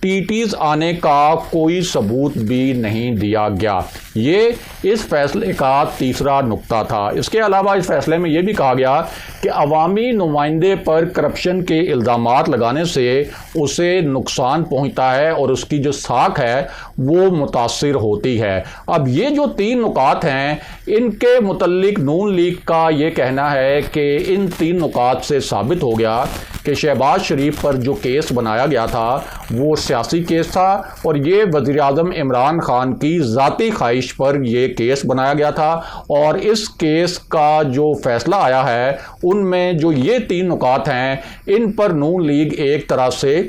ٹیٹیز آنے کا کوئی ثبوت بھی نہیں دیا گیا۔ یہ اس فیصلے کا تیسرا نقطہ تھا۔ اس کے علاوہ اس فیصلے میں یہ بھی کہا گیا کہ عوامی نمائندے پر کرپشن کے الزامات لگانے سے اسے نقصان پہنچتا ہے اور اس کی جو ساکھ ہے وہ متاثر ہوتی ہے۔ اب یہ جو تین نکات ہیں ان کے متعلق نون لیگ کا یہ کہنا ہے کہ ان تین نکات سے ثابت ہو گیا کہ شہباز شریف پر جو کیس بنایا گیا تھا وہ سیاسی کیس تھا اور یہ وزیر اعظم عمران خان کی ذاتی خواہش پر یہ کیس بنایا گیا تھا، اور اس کیس کا جو فیصلہ آیا ہے ان میں جو یہ تین نکات ہیں ان پر نون لیگ ایک طرح سے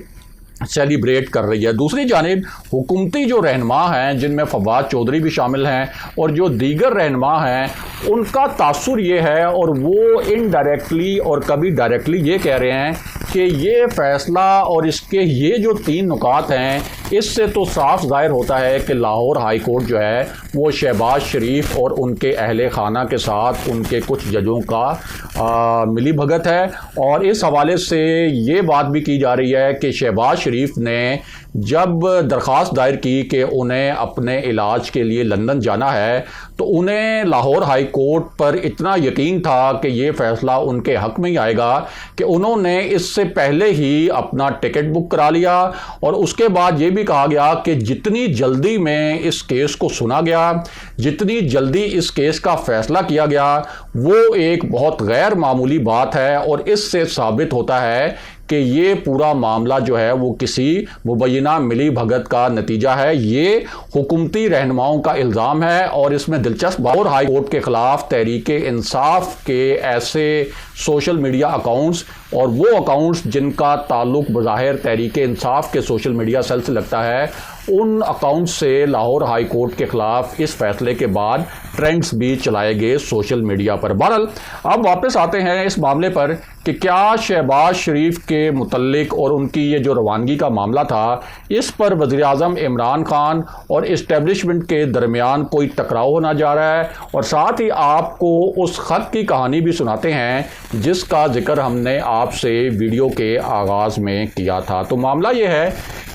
سیلیبریٹ کر رہی ہے۔ دوسری جانب حکومتی جو رہنما ہیں جن میں فواد چودھری بھی شامل ہیں اور جو دیگر رہنما ہیں ان کا تاثر یہ ہے، اور وہ انڈائریکٹلی اور کبھی ڈائریکٹلی یہ کہہ رہے ہیں کہ یہ فیصلہ اور اس کے یہ جو تین نکات ہیں اس سے تو صاف ظاہر ہوتا ہے کہ لاہور ہائی کورٹ جو ہے وہ شہباز شریف اور ان کے اہل خانہ کے ساتھ ان کے کچھ ججوں کا ملی بھگت ہے۔ اور اس حوالے سے یہ بات بھی کی جا رہی ہے کہ شہباز شریف نے جب درخواست دائر کی کہ انہیں اپنے علاج کے لیے لندن جانا ہے تو انہیں لاہور ہائی کورٹ پر اتنا یقین تھا کہ یہ فیصلہ ان کے حق میں ہی آئے گا کہ انہوں نے اس سے پہلے ہی اپنا ٹکٹ بک کرا لیا، اور اس کے بعد یہ بھی کہا گیا کہ جتنی جلدی میں اس کیس کو سنا گیا، جتنی جلدی اس کیس کا فیصلہ کیا گیا وہ ایک بہت غیر معمولی بات ہے، اور اس سے ثابت ہوتا ہے کہ یہ پورا معاملہ جو ہے وہ کسی مبینہ ملی بھگت کا نتیجہ ہے۔ یہ حکومتی رہنماؤں کا الزام ہے، اور اس میں دلچسپ لاہور ہائی کورٹ کے خلاف تحریک انصاف کے ایسے سوشل میڈیا اکاؤنٹس اور وہ اکاؤنٹس جن کا تعلق بظاہر تحریک انصاف کے سوشل میڈیا سیل سے لگتا ہے، ان اکاؤنٹ سے لاہور ہائی کورٹ کے خلاف اس فیصلے کے بعد ٹرینڈز بھی چلائے گئے سوشل میڈیا پر۔ بہرحال اب واپس آتے ہیں اس معاملے پر کہ کیا شہباز شریف کے متعلق اور ان کی یہ جو روانگی کا معاملہ تھا اس پر وزیر اعظم عمران خان اور اسٹیبلشمنٹ کے درمیان کوئی ٹکراؤ ہونا جا رہا ہے، اور ساتھ ہی آپ کو اس خط کی کہانی بھی سناتے ہیں جس کا ذکر ہم نے آپ سے ویڈیو کے آغاز میں کیا تھا۔ تو معاملہ یہ ہے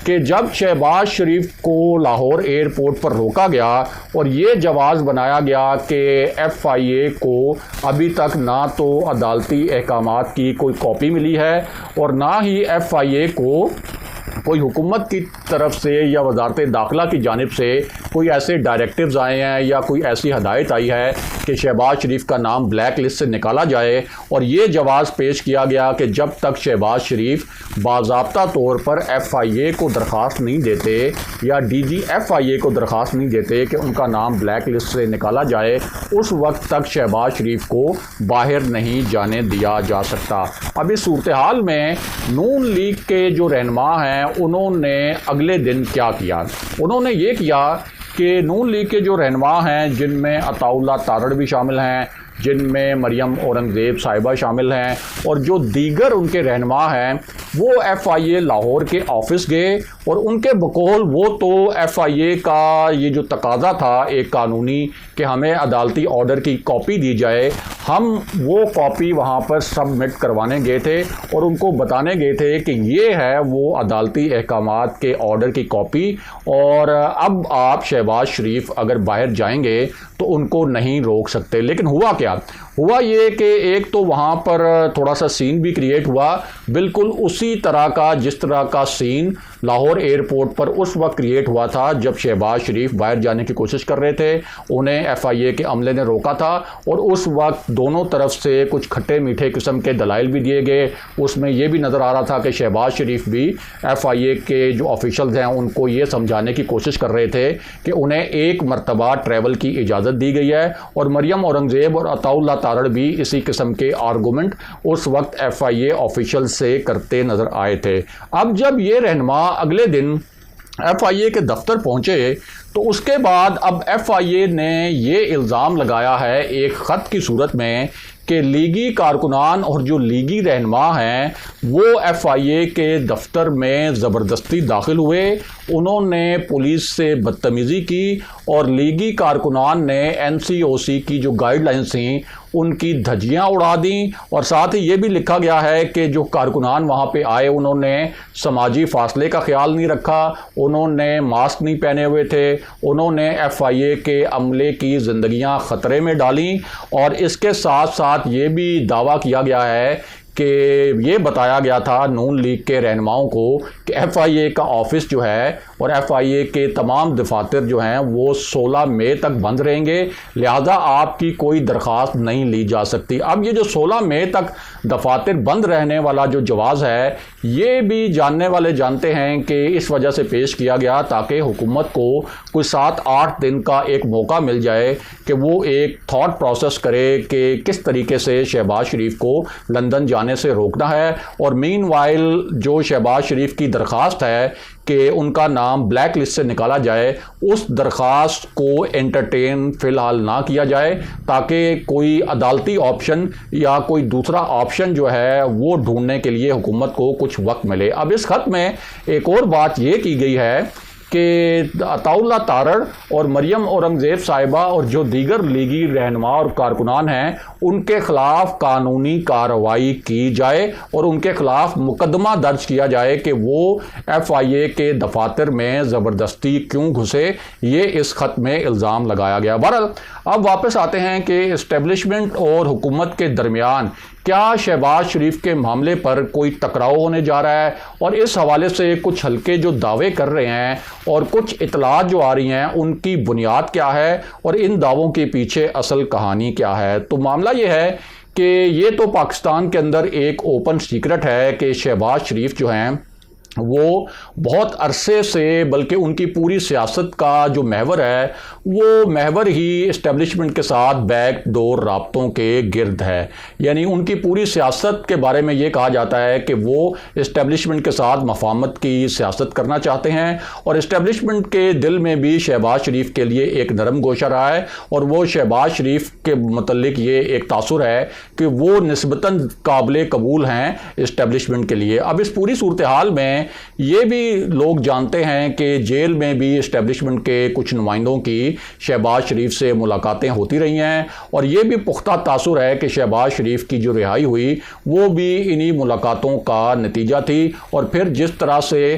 کہ جب شہباز شریف کو لاہور ایئرپورٹ پر روکا گیا اور یہ جواز بنایا گیا کہ ایف آئی اے کو ابھی تک نہ تو عدالتی احکامات کی کوئی کاپی ملی ہے اور نہ ہی ایف آئی اے کو کوئی حکومت کی طرف سے یا وزارت داخلہ کی جانب سے کوئی ایسے ڈائریکٹیوز آئے ہیں یا کوئی ایسی ہدایت آئی ہے کہ شہباز شریف کا نام بلیک لسٹ سے نکالا جائے، اور یہ جواز پیش کیا گیا کہ جب تک شہباز شریف باضابطہ طور پر ایف آئی اے کو درخواست نہیں دیتے یا ڈی جی ایف آئی اے کو درخواست نہیں دیتے کہ ان کا نام بلیک لسٹ سے نکالا جائے، اس وقت تک شہباز شریف کو باہر نہیں جانے دیا جا سکتا۔ اب اس صورتحال میں نون لیگ کے جو رہنما ہیں انہوں نے اگلے دن کیا کیا؟ انہوں نے یہ کیا کہ نون لیگ کے جو رہنما ہیں جن میں عطاء اللہ تارڑ بھی شامل ہیں، جن میں مریم اورنگزیب صاحبہ شامل ہیں، اور جو دیگر ان کے رہنما ہیں، وہ ایف آئی اے لاہور کے آفس گئے، اور ان کے بقول وہ تو ایف آئی اے کا یہ جو تقاضا تھا ایک قانونی کہ ہمیں عدالتی آرڈر کی کاپی دی جائے، ہم وہ کاپی وہاں پر سبمٹ کروانے گئے تھے اور ان کو بتانے گئے تھے کہ یہ ہے وہ عدالتی احکامات کے آرڈر کی کاپی، اور اب آپ شہباز شریف اگر باہر جائیں گے تو ان کو نہیں روک سکتے۔ لیکن ہوا کیا؟ ہوا یہ کہ ایک تو وہاں پر تھوڑا سا سین بھی کریٹ ہوا، بالکل اسی طرح کا جس طرح کا سین لاہور ایئرپورٹ پر اس وقت کریٹ ہوا تھا جب شہباز شریف باہر جانے کی کوشش کر رہے تھے، انہیں ایف آئی اے کے عملے نے روکا تھا، اور اس وقت دونوں طرف سے کچھ کھٹے میٹھے قسم کے دلائل بھی دیے گئے۔ اس میں یہ بھی نظر آ رہا تھا کہ شہباز شریف بھی ایف آئی اے کے جو آفیشلز ہیں ان کو یہ سمجھانے کی کوشش کر رہے تھے کہ انہیں ایک مرتبہ ٹریول کی اجازت دی گئی ہے، اور مریم اورنگزیب اور عطاء اللہ تارڑ بھی اسی قسم کے آرگومنٹ اس وقت ایف آئی اے آفیشل سے کرتے نظر آئے تھے۔ اب جب یہ رہنما اگلے دن ایف آئی اے کے دفتر پہنچے تو اس کے بعد اب ایف آئی اے نے یہ الزام لگایا ہے ایک خط کی صورت میں کہ لیگی کارکنان اور جو لیگی رہنما ہیں وہ ایف آئی اے کے دفتر میں زبردستی داخل ہوئے، انہوں نے پولیس سے بدتمیزی کی، اور لیگی کارکنان نے این سی او سی کی جو گائیڈ لائنز تھیں ان کی دھجیاں اڑا دیں، اور ساتھ ہی یہ بھی لکھا گیا ہے کہ جو کارکنان وہاں پہ آئے انہوں نے سماجی فاصلے کا خیال نہیں رکھا، انہوں نے ماسک نہیں پہنے ہوئے تھے، انہوں نے ایف آئی اے کے عملے کی زندگیاں خطرے میں ڈالیں، اور اس کے ساتھ ساتھ یہ بھی دعویٰ کیا گیا ہے کہ یہ بتایا گیا تھا نون لیگ کے رہنماؤں کو کہ ایف آئی اے کا آفس جو ہے اور ایف آئی اے کے تمام دفاتر جو ہیں وہ 16 مئی تک بند رہیں گے، لہذا آپ کی کوئی درخواست نہیں لی جا سکتی۔ اب یہ جو 16 مئی تک دفاتر بند رہنے والا جو جواز ہے، یہ بھی جاننے والے جانتے ہیں کہ اس وجہ سے پیش کیا گیا تاکہ حکومت کو کوئی 7-8 دن کا ایک موقع مل جائے کہ وہ ایک تھاٹ پروسیس کرے کہ کس طریقے سے شہباز شریف کو لندن جانے سے روکنا ہے، اور مین وائل جو شہباز شریف کی درخواست ہے کہ ان کا نام بلیک لسٹ سے نکالا جائے، اس درخواست کو انٹرٹین فی الحال نہ کیا جائے تاکہ کوئی عدالتی آپشن یا کوئی دوسرا آپشن جو ہے وہ ڈھونڈنے کے لیے حکومت کو کچھ وقت ملے۔ اب اس خط میں ایک اور بات یہ کی گئی ہے کہ عطاء اللہ تارڑ اور مریم اورنگزیب صاحبہ اور جو دیگر لیگی رہنما اور کارکنان ہیں ان کے خلاف قانونی کارروائی کی جائے اور ان کے خلاف مقدمہ درج کیا جائے کہ وہ ایف آئی اے کے دفاتر میں زبردستی کیوں گھسے، یہ اس خط میں الزام لگایا گیا۔ بہرحال اب واپس آتے ہیں کہ اسٹیبلشمنٹ اور حکومت کے درمیان کیا شہباز شریف کے معاملے پر کوئی ٹکراؤ ہونے جا رہا ہے، اور اس حوالے سے کچھ حلقے جو دعوے کر رہے ہیں اور کچھ اطلاعات جو آ رہی ہیں ان کی بنیاد کیا ہے اور ان دعووں کے پیچھے اصل کہانی کیا ہے۔ تو معاملہ یہ ہے کہ یہ تو پاکستان کے اندر ایک اوپن سیکرٹ ہے کہ شہباز شریف جو ہیں وہ بہت عرصے سے، بلکہ ان کی پوری سیاست کا جو محور ہے وہ محور ہی اسٹیبلشمنٹ کے ساتھ بیک ڈور رابطوں کے گرد ہے، یعنی ان کی پوری سیاست کے بارے میں یہ کہا جاتا ہے کہ وہ اسٹیبلشمنٹ کے ساتھ مفاہمت کی سیاست کرنا چاہتے ہیں، اور اسٹیبلشمنٹ کے دل میں بھی شہباز شریف کے لیے ایک نرم گوشہ رہا ہے، اور وہ شہباز شریف کے متعلق یہ ایک تاثر ہے کہ وہ نسبتاً قابل قبول ہیں اسٹیبلشمنٹ کے لیے۔ اب اس پوری صورتحال میں یہ بھی لوگ جانتے ہیں کہ جیل میں بھی اسٹیبلشمنٹ کے کچھ نمائندوں کی شہباز شریف سے ملاقاتیں ہوتی رہی ہیں، اور یہ بھی پختہ تاثر ہے کہ شہباز شریف کی جو رہائی ہوئی وہ بھی انہی ملاقاتوں کا نتیجہ تھی، اور پھر جس طرح سے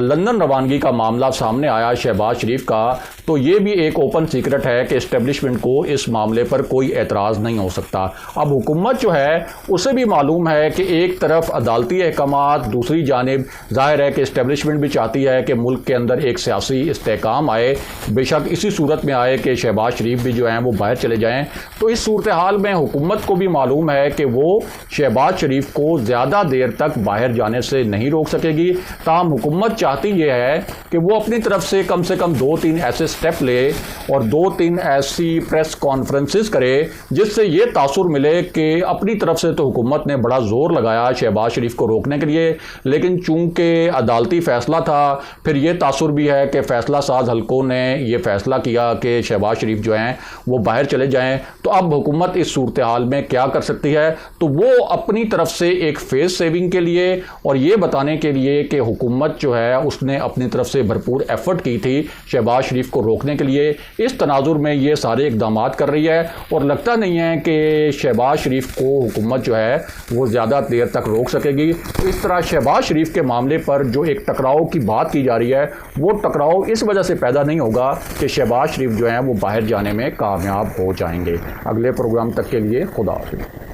لندن روانگی کا معاملہ سامنے آیا شہباز شریف کا، تو یہ بھی ایک اوپن سیکرٹ ہے کہ اسٹیبلشمنٹ کو اس معاملے پر کوئی اعتراض نہیں ہو سکتا۔ اب حکومت جو ہے اسے بھی معلوم ہے کہ ایک طرف عدالتی احکامات، دوسری جانب ظاہر ہے کہ اسٹیبلشمنٹ بھی چاہتی ہے کہ ملک کے اندر ایک سیاسی استحکام آئے، بے شک اسی صورت میں آئے کہ شہباز شریف بھی جو ہیں وہ باہر چلے جائیں۔ تو اس صورتحال میں حکومت کو بھی معلوم ہے کہ وہ شہباز شریف کو زیادہ دیر تک باہر جانے سے نہیں روک سکے گی، تاہم حکومت چاہتی یہ ہے کہ وہ اپنی طرف سے کم 2-3 ایسے سٹیپ لے اور 2-3 ایسی پریس کانفرنسز کرے جس سے یہ تاثر ملے کہ اپنی طرف سے تو حکومت نے بڑا زور لگایا شہباز شریف کو روکنے کے لیے، لیکن چونکہ عدالتی فیصلہ تھا، پھر یہ تاثر بھی ہے کہ فیصلہ ساز حلقوں نے یہ فیصلہ کیا کہ شہباز شریف جو ہیں وہ باہر چلے جائیں۔ تو اب حکومت اس صورتحال میں کیا کر سکتی ہے؟ تو وہ اپنی طرف سے ایک فیس سیونگ کے لیے اور یہ بتانے کے لیے کہ حکومت جو ہے اس نے اپنی طرف سے بھرپور ایفرٹ کی تھی شہباز شریف کو روکنے کے لیے، اس تناظر میں یہ سارے اقدامات کر رہی ہے، اور لگتا نہیں ہے کہ شہباز شریف کو حکومت جو ہے وہ زیادہ دیر تک روک سکے گی۔ تو اس طرح شہباز شریف کے معاملے پر جو ایک ٹکراؤ کی بات کی جا رہی ہے وہ ٹکراؤ اس وجہ سے پیدا نہیں ہوگا کہ شہباز شریف جو ہیں وہ باہر جانے میں کامیاب ہو جائیں گے۔ اگلے پروگرام تک کے لیے خدا حافظ۔